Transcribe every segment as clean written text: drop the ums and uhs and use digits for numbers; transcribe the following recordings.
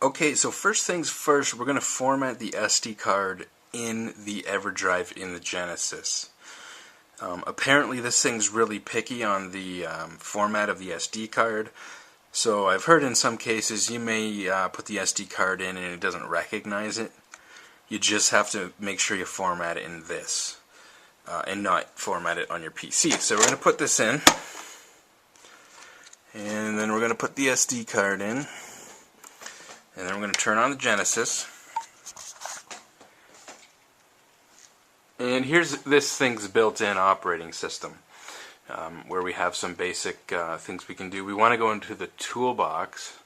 Okay, so first things first, we're going to format the SD card in the Everdrive in the Genesis. Apparently this thing's really picky on the format of the SD card, so I've heard in some cases you may put the SD card in and it doesn't recognize it. You just have to make sure you format it in this, and not format it on your PC. So we're going to put this in, and then we're going to put the SD card in. And then we're going to turn on the Genesis. And here's this thing's built-in operating system, where we have some basic things we can do. We want to go into the toolbox,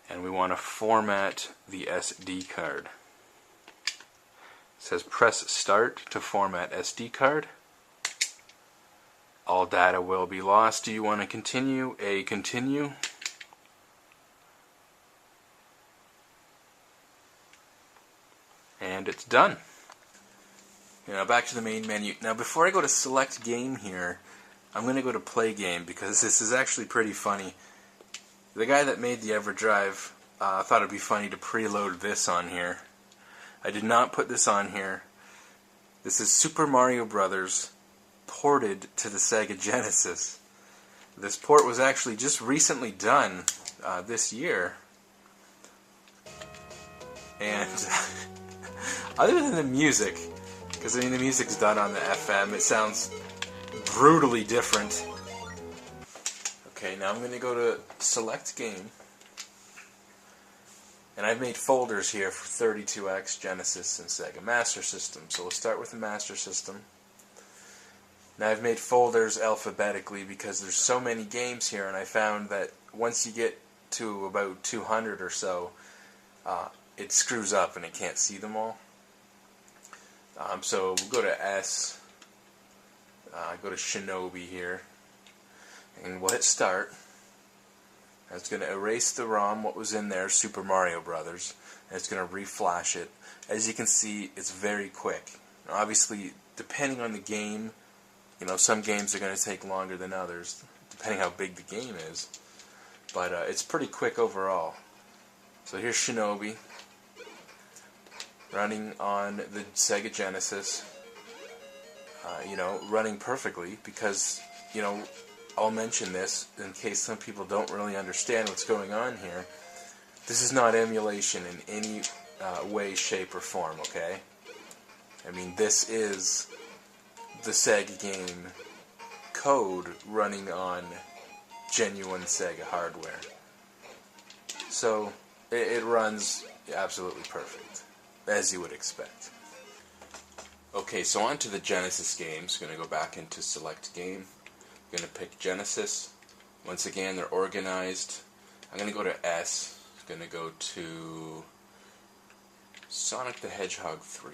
and we want to format the SD card. It says press start to format SD card. All data will be lost. Do you want to continue? Continue. And it's done. Now back to the main menu. Now before I go to select game here, I'm going to go to play game because this is actually pretty funny. The guy that made the Everdrive thought it'd be funny to preload this on here. I did not put this on here. This is Super Mario Brothers ported to the Sega Genesis. This port was actually just recently done this year. And other than the music, because I mean the music's done on the FM, it sounds brutally different. Okay, now I'm going to go to select game, and I've made folders here for 32X, Genesis, and Sega Master System. So we'll start with the Master System. Now I've made folders alphabetically because there's so many games here, and I found that once you get to about 200 or so, it screws up and it can't see them all. So we'll go to S, go to Shinobi here, and we'll hit start. It's going to erase the ROM, what was in there, Super Mario Brothers, and it's going to reflash it. As you can see, it's very quick. Now, obviously, depending on the game, you know, some games are going to take longer than others, depending how big the game is. But it's pretty quick overall. So here's Shinobi, running on the Sega Genesis, you know, running perfectly because, you know, I'll mention this in case some people don't really understand what's going on here. This is not emulation in any way, shape, or form, okay? I mean, this is the Sega game code running on genuine Sega hardware. So, it runs absolutely perfect, as you would expect. Okay, so on to the Genesis games. Going to go back into select game. I'm going to pick Genesis. Once again, they're organized. I'm going to go to S. I'm going to go to Sonic the Hedgehog 3.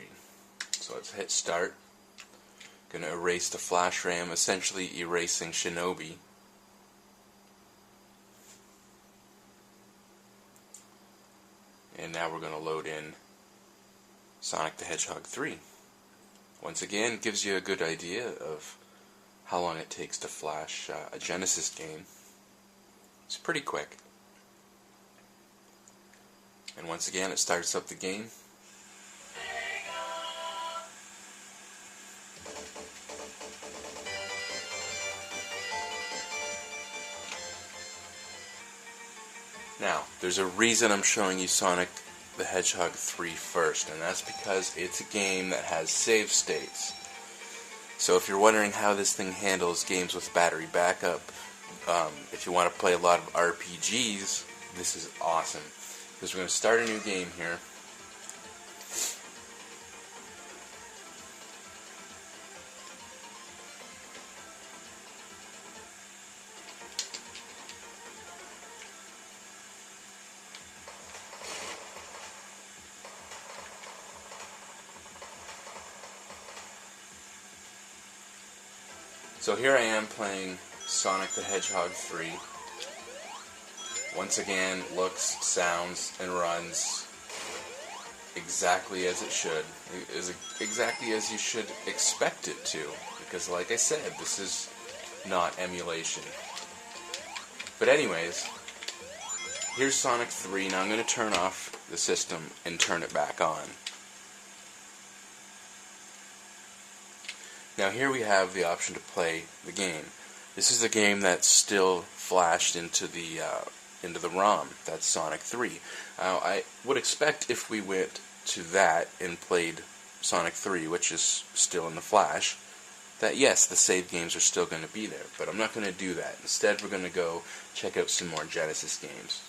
So let's hit start. I'm going to erase the Flash RAM, essentially erasing Shinobi. And now we're going to load in Sonic the Hedgehog 3. Once again, it gives you a good idea of how long it takes to flash a Genesis game. It's pretty quick. And once again, it starts up the game. Now, there's a reason I'm showing you Sonic the Hedgehog 3 first, and that's because it's a game that has save states. So if you're wondering how this thing handles games with battery backup, if you want to play a lot of RPGs, this is awesome. Because we're going to start a new game here. So here I am playing Sonic the Hedgehog 3. Once again, looks, sounds, and runs exactly as it should. Exactly as you should expect it to. Because like I said, this is not emulation. But anyways, here's Sonic 3. Now I'm going to turn off the system and turn it back on. Now here we have the option to play the game. This is the game that's still flashed into the ROM. That's Sonic 3. Now I would expect if we went to that and played Sonic 3, which is still in the flash, that yes, the save games are still going to be there. But I'm not going to do that. Instead, we're going to go check out some more Genesis games.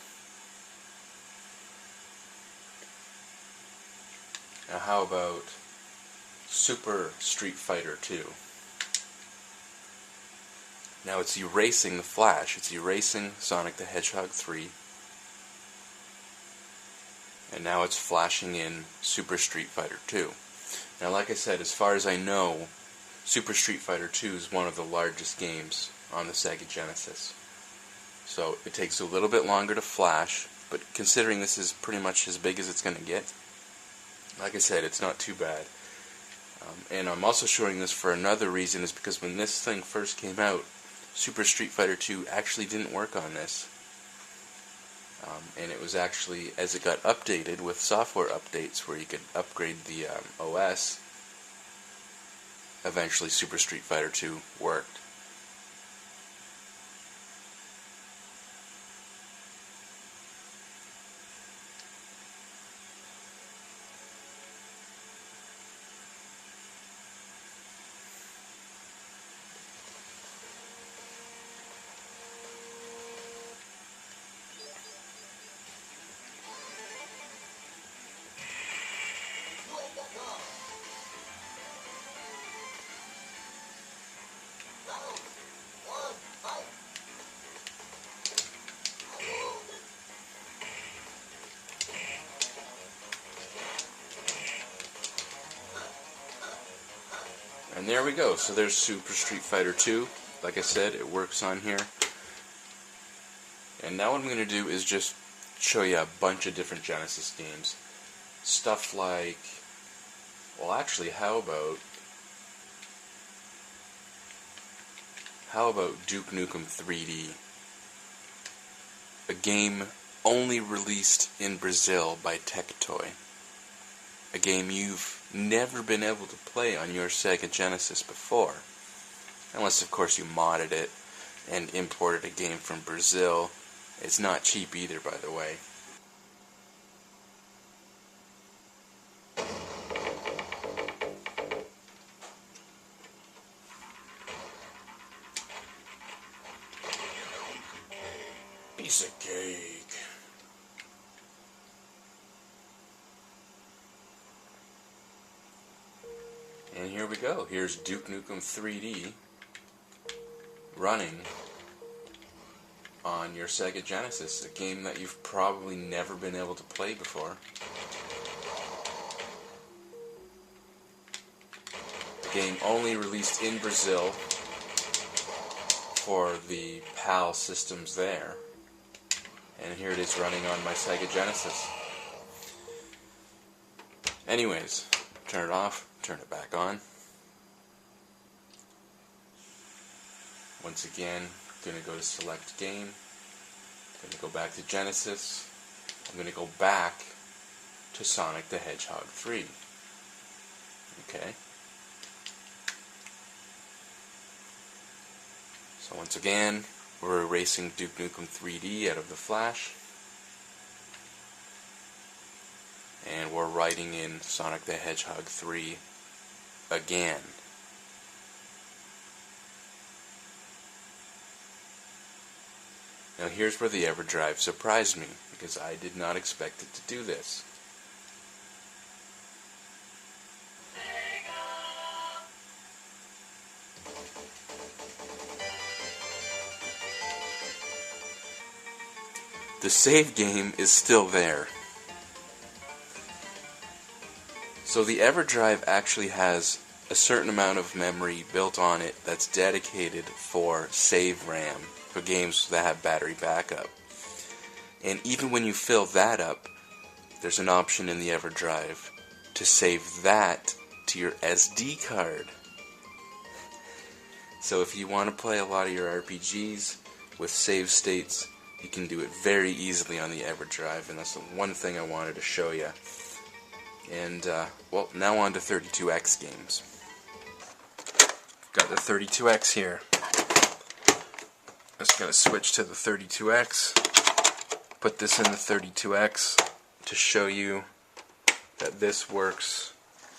Now how about Super Street Fighter 2? Now it's erasing the flash. It's erasing Sonic the Hedgehog 3. And now it's flashing in Super Street Fighter 2. Now like I said, as far as I know, Super Street Fighter 2 is one of the largest games on the Sega Genesis. So it takes a little bit longer to flash, but considering this is pretty much as big as it's going to get, like I said, it's not too bad. And I'm also showing this for another reason, is because when this thing first came out, Super Street Fighter 2 actually didn't work on this. And it was actually, as it got updated with software updates where you could upgrade the OS, eventually Super Street Fighter 2 worked. And there we go. So there's Super Street Fighter 2. Like I said, it works on here. And now what I'm going to do is just show you a bunch of different Genesis games. Stuff like, well actually, how about Duke Nukem 3D? A game only released in Brazil by Tectoy. A game you've never been able to play on your Sega Genesis before. Unless, of course, you modded it and imported a game from Brazil. It's not cheap either, by the way. Piece of cake. And here we go. Here's Duke Nukem 3D running on your Sega Genesis, a game that you've probably never been able to play before. A game only released in Brazil for the PAL systems there. And here it is running on my Sega Genesis. Anyways, turn it off, turn it back on. Once again, I'm going to go to select game. I'm going to go back to Genesis. I'm going to go back to Sonic the Hedgehog 3. Okay. So once again, we're erasing Duke Nukem 3D out of the flash. And we're writing in Sonic the Hedgehog 3 again. Now here's where the Everdrive surprised me, because I did not expect it to do this. The save game is still there. So the Everdrive actually has a certain amount of memory built on it that's dedicated for save RAM, for games that have battery backup. And even when you fill that up, there's an option in the Everdrive to save that to your SD card. So if you want to play a lot of your RPGs with save states You can do it very easily on the Everdrive, and that's the one thing I wanted to show you. And, well, now on to 32X games. Got the 32X here. Just going to switch to the 32X. Put this in the 32X to show you that this works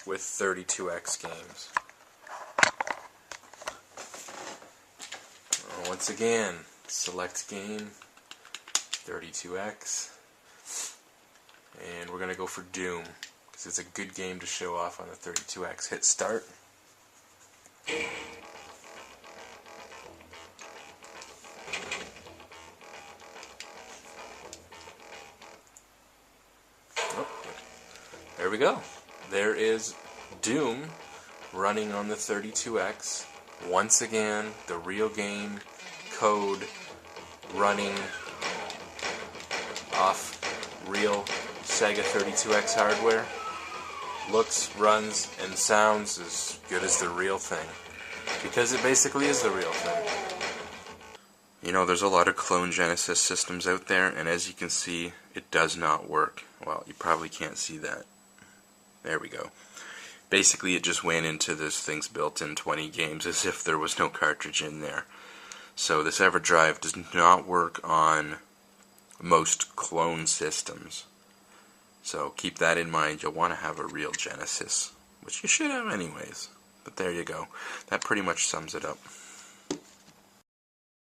with 32X games. Once again, select game, 32X, and we're going to go for Doom, because it's a good game to show off on the 32X. Hit start. Oh, there we go. There is Doom running on the 32X. Once again, the real game code running off real Sega 32X hardware. Looks, runs, and sounds as good as the real thing. Because it basically is the real thing. You know, there's a lot of clone Genesis systems out there, and as you can see, it does not work. Well, you probably can't see that. There we go. Basically, it just went into this thing's built-in 20 games as if there was no cartridge in there. So this Everdrive does not work on most clone systems. So keep that in mind. You'll want to have a real Genesis, which you should have anyways. But there you go. That pretty much sums it up.